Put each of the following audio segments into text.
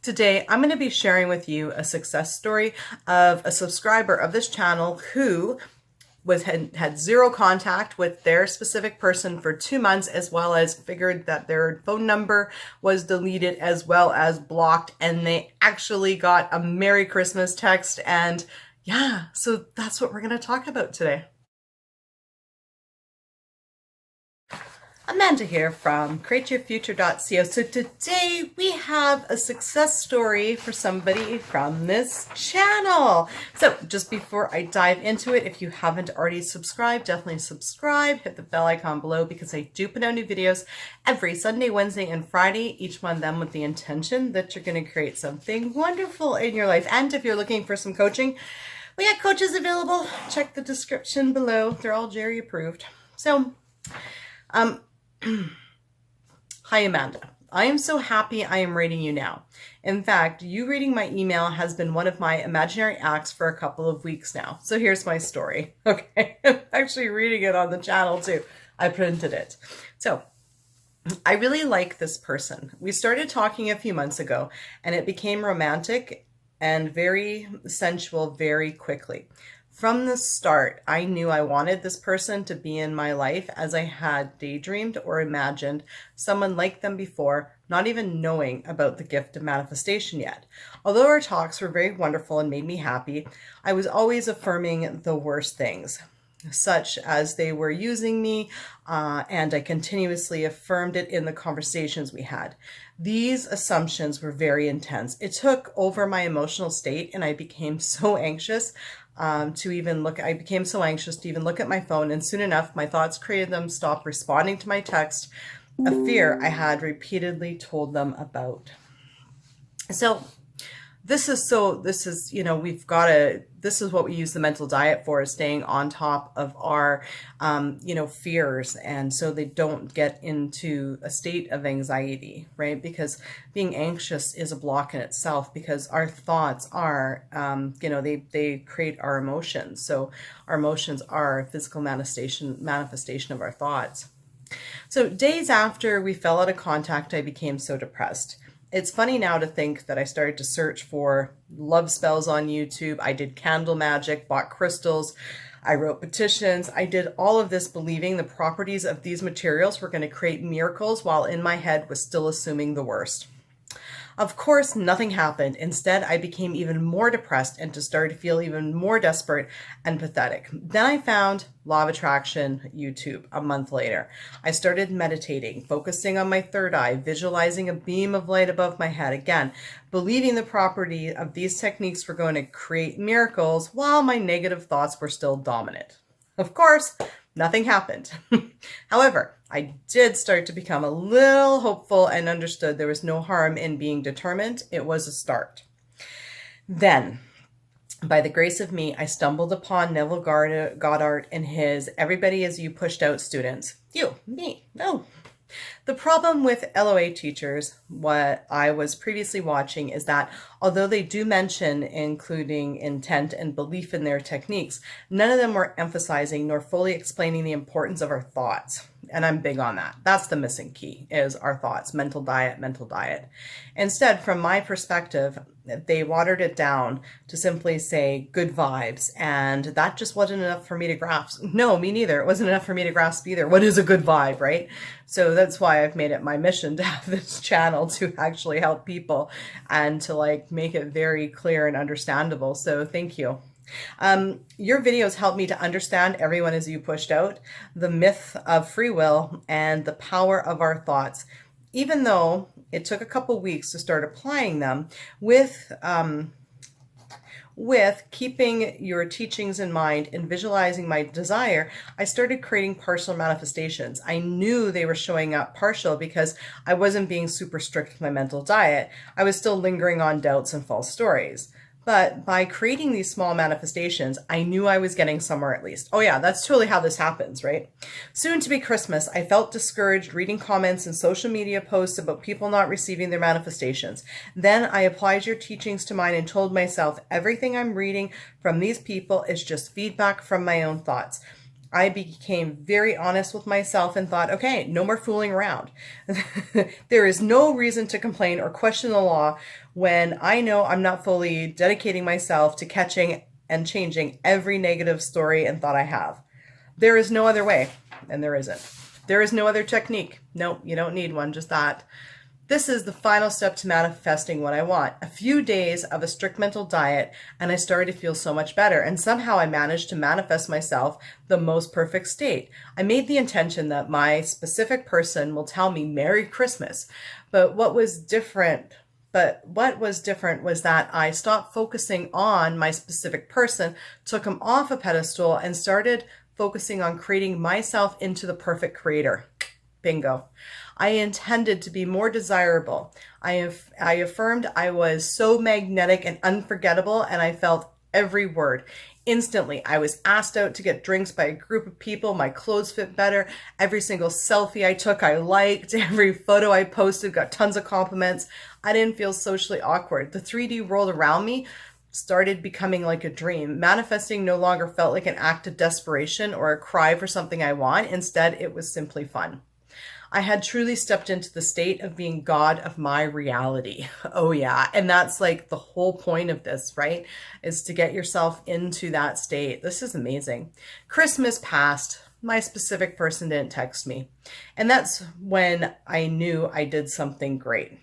Today, I'm going to be sharing with you a success story of a subscriber of this channel who had zero contact with their specific person for 2 months, as well as figured that their phone number was deleted as well as blocked, and they actually got a Merry Christmas text. And yeah, so that's what we're going to talk about today. Amanda here from createyourfuture.co. So today we have a success story for somebody from this channel. So just before I dive into it, if you haven't already subscribed, definitely subscribe, hit the bell icon below, because I do put out new videos every Sunday, Wednesday, and Friday, each one of them with the intention that you're going to create something wonderful in your life. And if you're looking for some coaching, we got coaches available. Check the description below. They're all Jerry approved. So, hi, Amanda. I am so happy I am reading you now. In fact, you reading my email has been one of my imaginary acts for a couple of weeks now. So here's my story. Okay, I'm actually reading it on the channel too. I printed it. So I really like this person. We started talking a few months ago, and it became romantic and very sensual very quickly. From the start, I knew I wanted this person to be in my life, as I had daydreamed or imagined someone like them before, not even knowing about the gift of manifestation yet. Although our talks were very wonderful and made me happy, I was always affirming the worst things, such as they were using me, and I continuously affirmed it in the conversations we had. These assumptions were very intense. It took over my emotional state, and I became so anxious I became so anxious to even look at my phone, and soon enough, my thoughts created them stop responding to my text, a fear I had repeatedly told them about. So this is, this is what we use the mental diet for, is staying on top of our, fears. And so they don't get into a state of anxiety, right? Because being anxious is a block in itself, because our thoughts are, they create our emotions. So our emotions are a physical manifestation of our thoughts. So days after we fell out of contact, I became so depressed. It's funny now to think that I started to search for love spells on YouTube. I did candle magic, bought crystals, I wrote petitions. I did all of this believing the properties of these materials were going to create miracles, while in my head was still assuming the worst. Of course, nothing happened. Instead, I became even more depressed and to start to feel even more desperate and pathetic. Then I found Law of Attraction YouTube a month later. I started meditating, focusing on my third eye, visualizing a beam of light above my head, again, believing the property of these techniques were going to create miracles while my negative thoughts were still dominant. Of course, nothing happened. However, I did start to become a little hopeful and understood there was no harm in being determined. It was a start. Then, by the grace of me, I stumbled upon Neville Goddard and his Everybody Is You Pushed Out students. You, me, no. The problem with LOA teachers, what I was previously watching, is that although they do mention including intent and belief in their techniques, none of them were emphasizing nor fully explaining the importance of our thoughts. And I'm big on that. That's the missing key, is our thoughts, mental diet, mental diet. Instead, from my perspective, they watered it down to simply say good vibes, and that just wasn't enough for me to grasp. No, me neither. It wasn't enough for me to grasp either. What is a good vibe, right? So that's why I've made it my mission to have this channel to actually help people and to make it very clear and understandable. So thank you. Your videos help me to understand Everyone Is You Pushed Out, the myth of free will, and the power of our thoughts. Even though it took a couple weeks to start applying them, with keeping your teachings in mind and visualizing my desire, I started creating partial manifestations. I knew they were showing up partial because I wasn't being super strict with my mental diet. I was still lingering on doubts and false stories. But by creating these small manifestations, I knew I was getting somewhere at least. Oh yeah, that's totally how this happens, right? Soon to be Christmas, I felt discouraged reading comments and social media posts about people not receiving their manifestations. Then I applied your teachings to mine and told myself everything I'm reading from these people is just feedback from my own thoughts. I became very honest with myself and thought, okay, no more fooling around. There is no reason to complain or question the law when I know I'm not fully dedicating myself to catching and changing every negative story and thought I have. There is no other way, and there isn't. There is no other technique. Nope, you don't need one, just that. This is the final step to manifesting what I want. A few days of a strict mental diet, and I started to feel so much better. And somehow I managed to manifest myself the most perfect state. I made the intention that my specific person will tell me Merry Christmas. But what was different was that I stopped focusing on my specific person, took him off a pedestal, and started focusing on creating myself into the perfect creator. Bingo. I intended to be more desirable. I affirmed I was so magnetic and unforgettable, and I felt every word. Instantly, I was asked out to get drinks by a group of people. My clothes fit better. Every single selfie I took, I liked. Every photo I posted got tons of compliments. I didn't feel socially awkward. The 3D world around me started becoming like a dream. Manifesting no longer felt like an act of desperation or a cry for something I want. Instead, it was simply fun. I had truly stepped into the state of being God of my reality. Oh yeah. And that's like the whole point of this, right? Is to get yourself into that state. This is amazing. Christmas passed. My specific person didn't text me. And that's when I knew I did something great.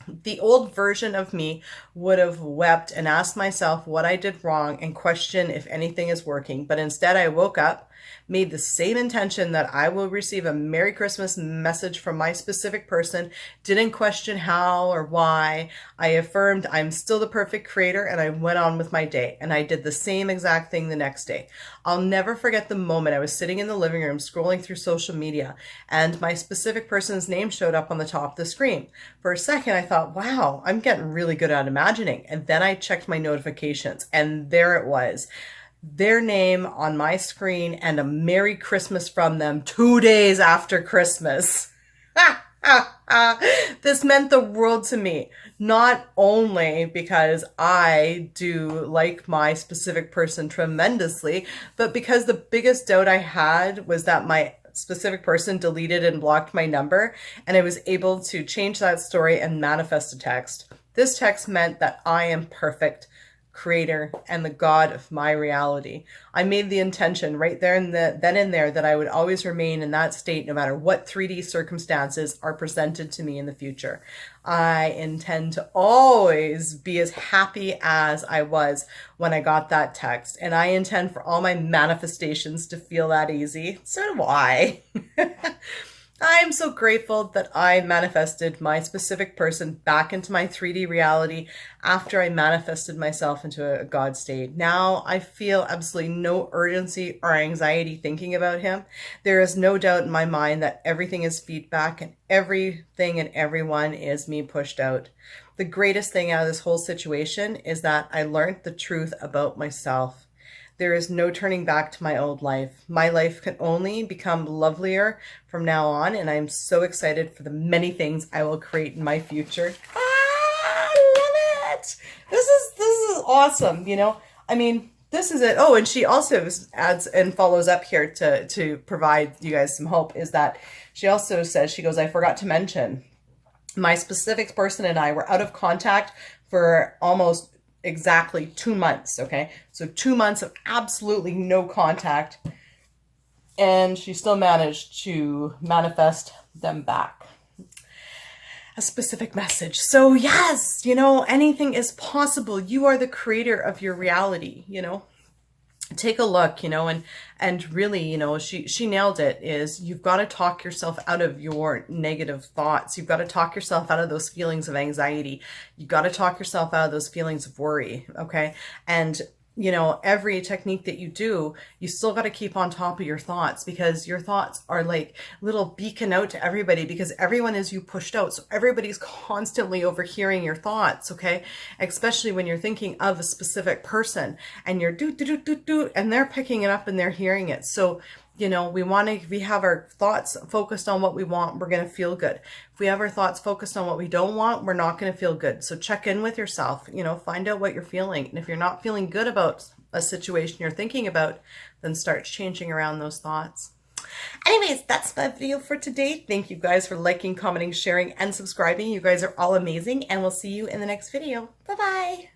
The old version of me would have wept and asked myself what I did wrong and questioned if anything is working. But instead I woke up, made the same intention that I will receive a Merry Christmas message from my specific person, didn't question how or why. I affirmed I'm still the perfect creator, and I went on with my day. And I did the same exact thing the next day. I'll never forget the moment I was sitting in the living room scrolling through social media, and my specific person's name showed up on the top of the screen. For a second, I thought, wow, I'm getting really good at imagining. And then I checked my notifications, and there it was. Their name on my screen and a Merry Christmas from them 2 days after Christmas. This meant the world to me, not only because I do like my specific person tremendously, but because the biggest doubt I had was that my specific person deleted and blocked my number, and I was able to change that story and manifest a text. This text meant that I am perfect creator and the God of my reality. I made the intention right there and then and there that I would always remain in that state no matter what 3D circumstances are presented to me in the future. I intend to always be as happy as I was when I got that text, and I intend for all my manifestations to feel that easy. So do I. I'm so grateful that I manifested my specific person back into my 3D reality after I manifested myself into a God state. Now I feel absolutely no urgency or anxiety thinking about him. There is no doubt in my mind that everything is feedback and everything and everyone is me pushed out. The greatest thing out of this whole situation is that I learned the truth about myself. There is no turning back to my old life. My life can only become lovelier from now on, and I'm so excited for the many things I will create in my future. I love it. This is awesome. You know, I mean, this is it. Oh, and she also adds and follows up here to provide you guys some hope, is that she also says, she goes, I forgot to mention, my specific person and I were out of contact for almost exactly 2 months. Okay. So 2 months of absolutely no contact, and she still managed to manifest them back. A specific message. So yes, you know, anything is possible. You are the creator of your reality, you know. Take a look, you know, and really, you know, she nailed it, is you've got to talk yourself out of your negative thoughts. You've got to talk yourself out of those feelings of anxiety. You've got to talk yourself out of those feelings of worry. Okay. And you know, every technique that you do, you still got to keep on top of your thoughts, because your thoughts are like little beacon out to everybody, because everyone is you pushed out. So everybody's constantly overhearing your thoughts. Okay. Especially when you're thinking of a specific person and you're and they're picking it up and they're hearing it. So, you know, we have our thoughts focused on what we want, we're going to feel good. If we have our thoughts focused on what we don't want, we're not going to feel good. So check in with yourself, you know, find out what you're feeling. And if you're not feeling good about a situation you're thinking about, then start changing around those thoughts. Anyways, that's my video for today. Thank you guys for liking, commenting, sharing, and subscribing. You guys are all amazing, and we'll see you in the next video. Bye-bye.